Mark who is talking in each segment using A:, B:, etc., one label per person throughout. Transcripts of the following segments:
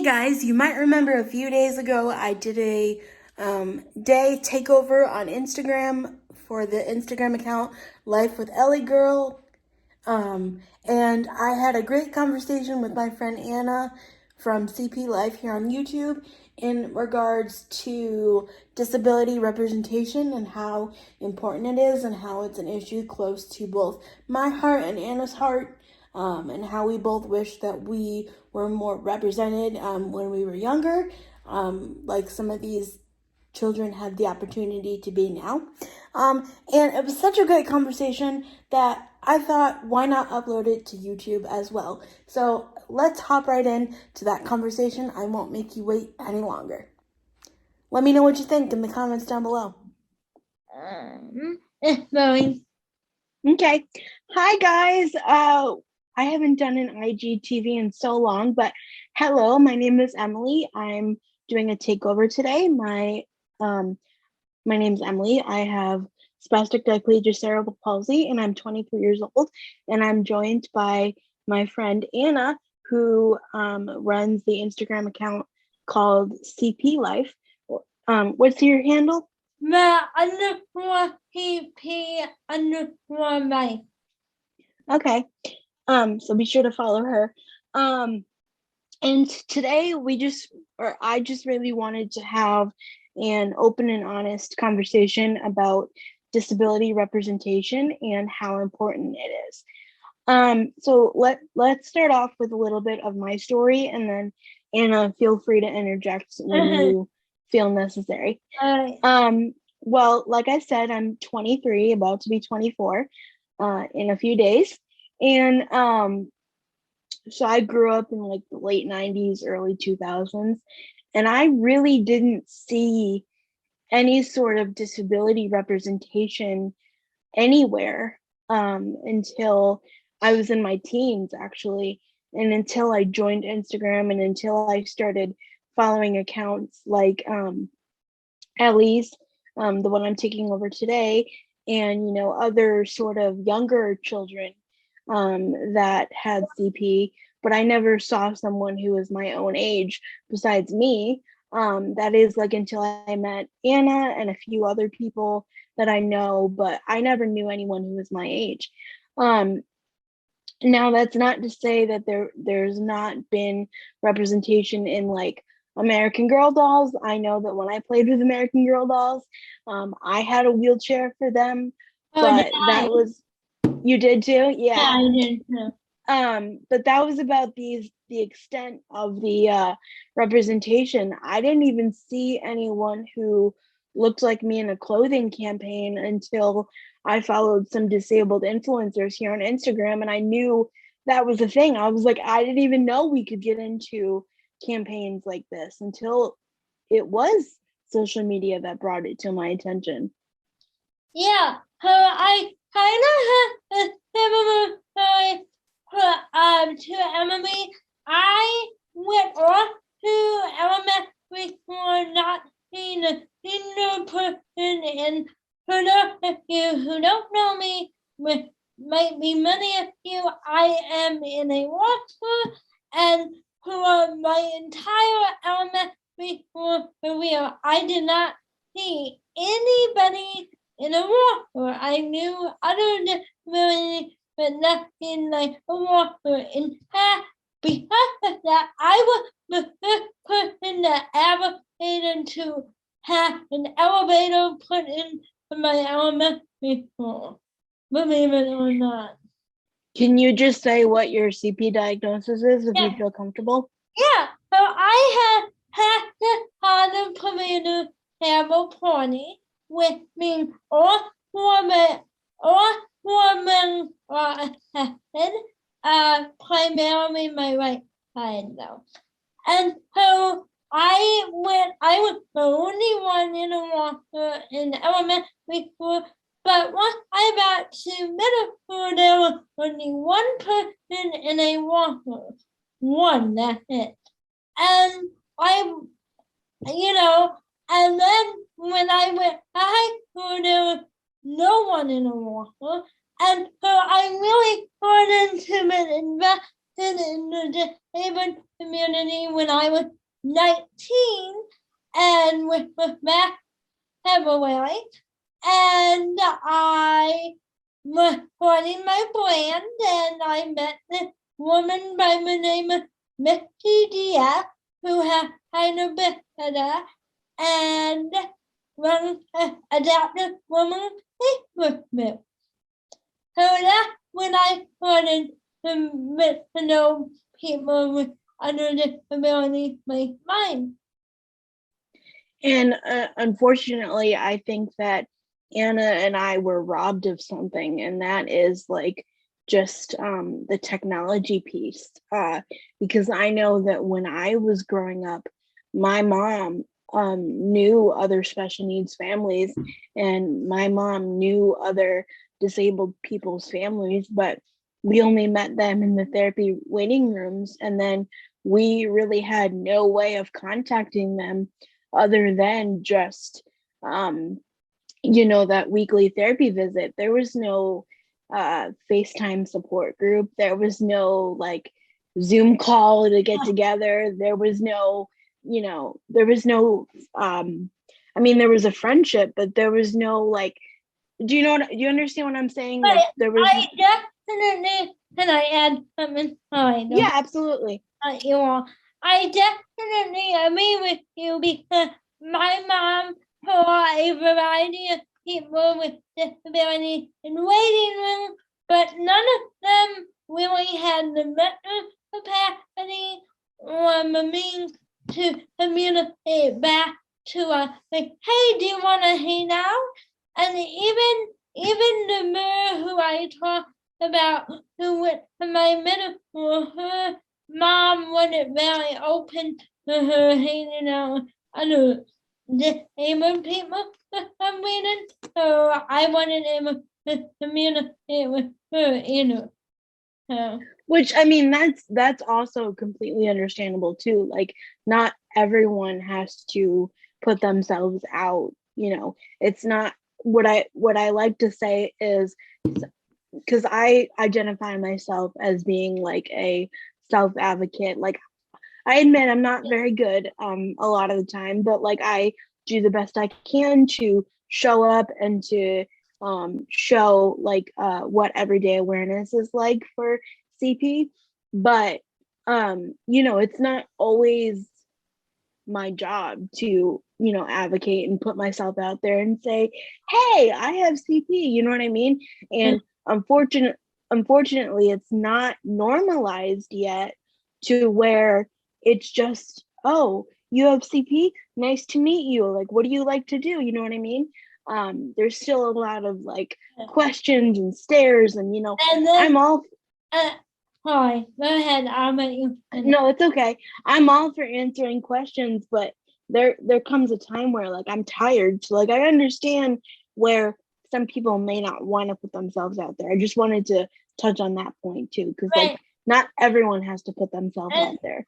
A: guys, you might remember a few days ago I did a day takeover on Instagram for the Instagram account Life with Ellie Girl. And I had a great conversation with my friend Anna from CP Life here on YouTube in regards to disability representation and how important it is and how it's an issue close to both my heart and Anna's heart. And how we both wish that we were more represented when we were younger, like some of these children have the opportunity to be now. And it was such a great conversation that I thought, why not upload it to YouTube as well? So let's hop right in to that conversation. I won't make you wait any longer. Let me know what you think in the comments down below.
B: Going.
C: Okay. Hi, guys. I haven't done an IGTV in so long, but hello, my name is Emily. I'm doing a takeover today. My name's Emily. I have spastic diplegia cerebral palsy, and I'm 23 years old. And I'm joined by my friend Anna, who runs the Instagram account called CP Life. What's your handle?
B: _PP_life.
C: Okay. So be sure to follow her. And today I just really wanted to have an open and honest conversation about disability representation and how important it is. So let's start off with a little bit of my story, and then Anna, feel free to interject when you feel necessary. Well, like I said, I'm 23, about to be 24 in a few days. And so I grew up in like the late 90s, early 2000s, and I really didn't see any sort of disability representation anywhere until I was in my teens, actually, and until I joined Instagram and until I started following accounts like Ellie's, the one I'm taking over today, and other sort of younger children that had CP, but I never saw someone who was my own age besides me. That is like until I met Anna and a few other people that I know, but I never knew anyone who was my age. Now that's not to say that there's not been representation in like American Girl dolls. I know that when I played with American Girl dolls, I had a wheelchair for them, but that was, you did too? Yeah,
B: I did too.
C: But that was about the extent of the representation. I didn't even see anyone who looked like me in a clothing campaign until I followed some disabled influencers here on Instagram, and I knew that was a thing. I was like, I didn't even know we could get into campaigns like this until it was social media that brought it to my attention.
B: Yeah, I kind of to Emily. I went off to elementary for not being a senior person in Intrto. If you who don't know me, might be many of you, I am in a walker, and for my entire elementary career, I did not see anybody in a walker. I knew other disabilities, but nothing like a walker. In fact, because of that, I was the first person that advocated to have an elevator put in my elementary school. Believe it or not.
C: Can you just say what your CP diagnosis is if you feel comfortable?
B: Yeah, so I had to commander cerebral palsy, which means all four men are affected, primarily my right side though. And so I was the only one in a walker in elementary school, but once I got to middle school, there was only one person in a walker. One, that's it. And and then when I went to high school, there was no one in a walker. And so I really started to invest in the disabled community when I was 19 and with Matt Heavyweight. And I was running my brand, and I met this woman by the name of Misty Diaz, who had kind of been better, and run adaptive woman Facebook group. So that's when I started to get to know people with other disabilities like mine.
C: And unfortunately, I think that Anna and I were robbed of something, and that is like just the technology piece. Because I know that when I was growing up, my mom knew other special needs families, and my mom knew other disabled people's families, but we only met them in the therapy waiting rooms, and then we really had no way of contacting them other than just that weekly therapy visit. There was no FaceTime support group. There was no like Zoom call to get together. There was no, there was no there was a friendship, but there was no like, do you understand what I'm saying?
B: But
C: Like there was
B: I definitely, can I add something?
C: Yeah, absolutely.
B: You all. I definitely agree with you because my mom saw a variety of people with disabilities in waiting rooms, but none of them really had the mental capacity or the means to communicate back to us. Like, hey, do you want to hang out? And even the girl who I talked about, who went to my middle school, her mom wasn't very open to her hanging out with other disabled people for some reason. So I wasn't able to communicate with her either. So.
C: Which that's also completely understandable too. Like not everyone has to put themselves out. It's not what I like to say is, because I identify myself as being like a self advocate. Like I admit I'm not very good a lot of the time, but like I do the best I can to show up and to show like what everyday awareness is like for CP. But it's not always my job to advocate and put myself out there and say, hey, I have CP, you know what I mean? And unfortunately it's not normalized yet to where it's just, oh, you have CP, nice to meet you, like what do you like to do, you know what I mean? There's still a lot of like questions and stares, and
B: and then,
C: I'm all
B: hi, go ahead, I'll let you finish.
C: No, it's okay. I'm all for answering questions, but there comes a time where like I'm tired. So like I understand where some people may not want to put themselves out there. I just wanted to touch on that point too, because like not everyone has to put themselves out there.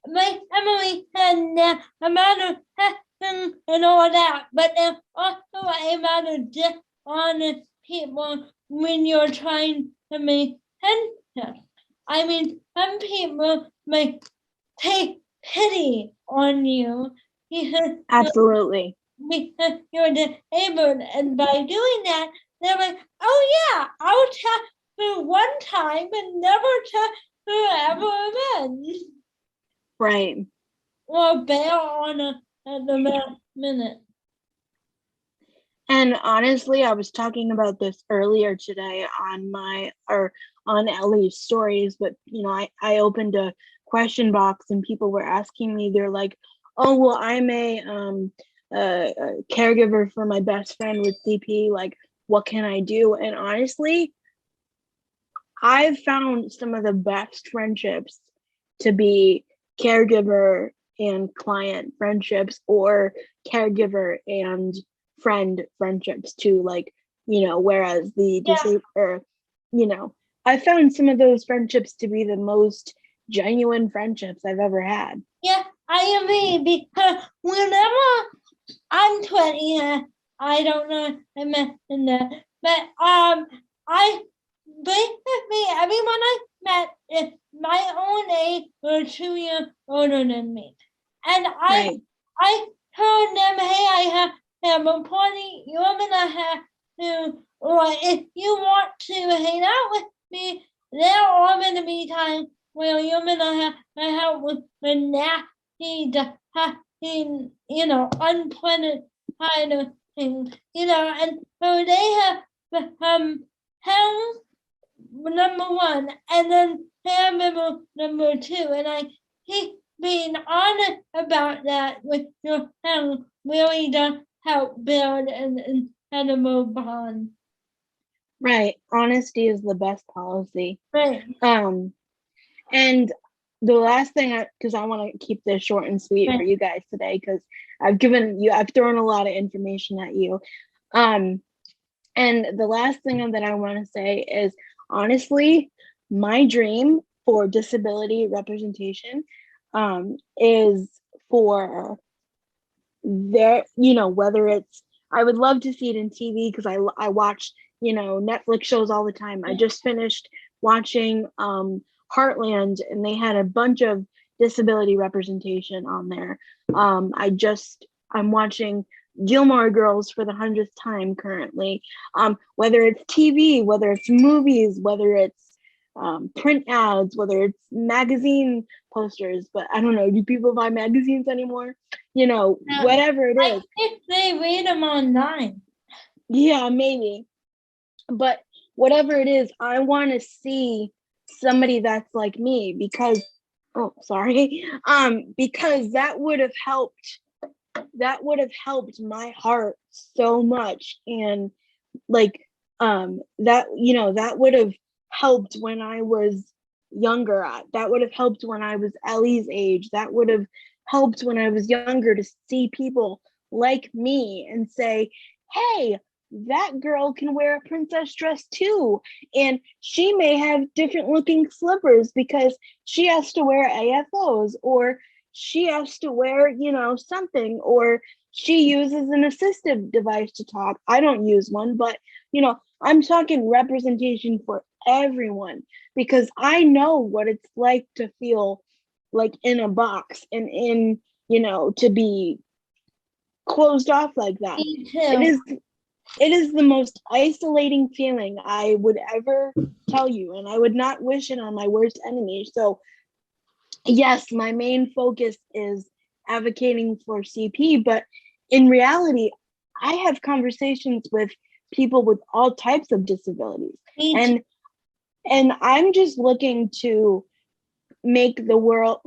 B: Like Emily said, amount of testing and all that, but there's also a amount of dishonest people when you're trying to make attention. I mean, some people may take pity on you because
C: Absolutely.
B: you're disabled, and by doing that, they're like, "Oh yeah, I'll test her one time and never test her ever again."
C: Right.
B: Or bail on at the last minute.
C: And honestly, I was talking about this earlier today on Ellie's stories, but I opened a question box and people were asking me, they're like, oh, well, I'm a caregiver for my best friend with CP, like what can I do? And honestly, I've found some of the best friendships to be caregiver and client friendships, or caregiver and friend friendships too. Like, whereas the I found some of those friendships to be the most genuine friendships I've ever had.
B: Yeah, I agree, because whenever I'm 20, I don't know if I mentioned that, but I basically everyone I met my own age or 2 years older than me. And
C: Right.
B: I told them, hey, I have a party, you're gonna have to, or if you want to hang out with me, there are gonna be times where you're gonna have to help with nasty, unpleasant kind of things, and so they have health number one, and then member number two, and I think being honest about that with your health really does help build an incredible bond.
C: Right. Honesty is the best policy.
B: Right.
C: And the last thing, because I want to keep this short and sweet for you guys today, because I've thrown a lot of information at you. And the last thing that I want to say is, honestly, my dream for disability representation is for whether it's, I would love to see it in TV because I watch, Netflix shows all the time. I just finished watching Heartland, and they had a bunch of disability representation on there. I'm watching Gilmore Girls for the 100th time currently. Whether it's TV, whether it's movies, whether it's print ads, whether it's magazine posters, but I don't know, do people buy magazines anymore? Whatever it is.
B: I think they read them online.
C: Yeah, maybe. But whatever it is, I want to see somebody that's like me because because that would have helped my heart so much. And that would have helped when I was younger. That would have helped when I was Ellie's age. That would have helped when I was younger, to see people like me and say, hey, that girl can wear a princess dress too. And she may have different looking slippers because she has to wear AFOs, or she has to wear, something, or she uses an assistive device to talk. I don't use one, but, I'm talking representation for everyone, because I know what it's like to feel like in a box and to be closed off like that.
B: Me too.
C: It is the most isolating feeling I would ever tell you, and I would not wish it on my worst enemy. So yes, my main focus is advocating for CP, but in reality, I have conversations with people with all types of disabilities. And I'm just looking to make the world,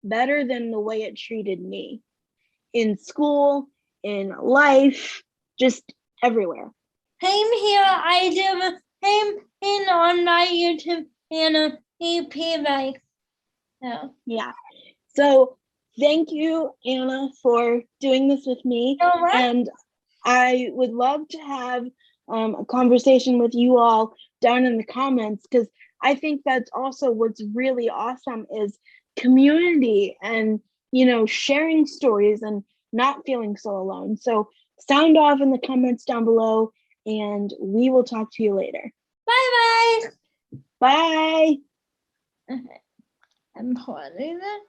C: better than the way it treated me in school, in life, just everywhere.
B: Same here. I do the same thing on my YouTube channel, EP Life.
C: Yeah. So thank you, Anna, for doing this with me. And I would love to have a conversation with you all down in the comments, because I think that's also what's really awesome is community and, sharing stories and not feeling so alone. So sound off in the comments down below, and we will talk to you later.
B: Bye-bye.
C: Bye.
B: Okay. I'm putting it.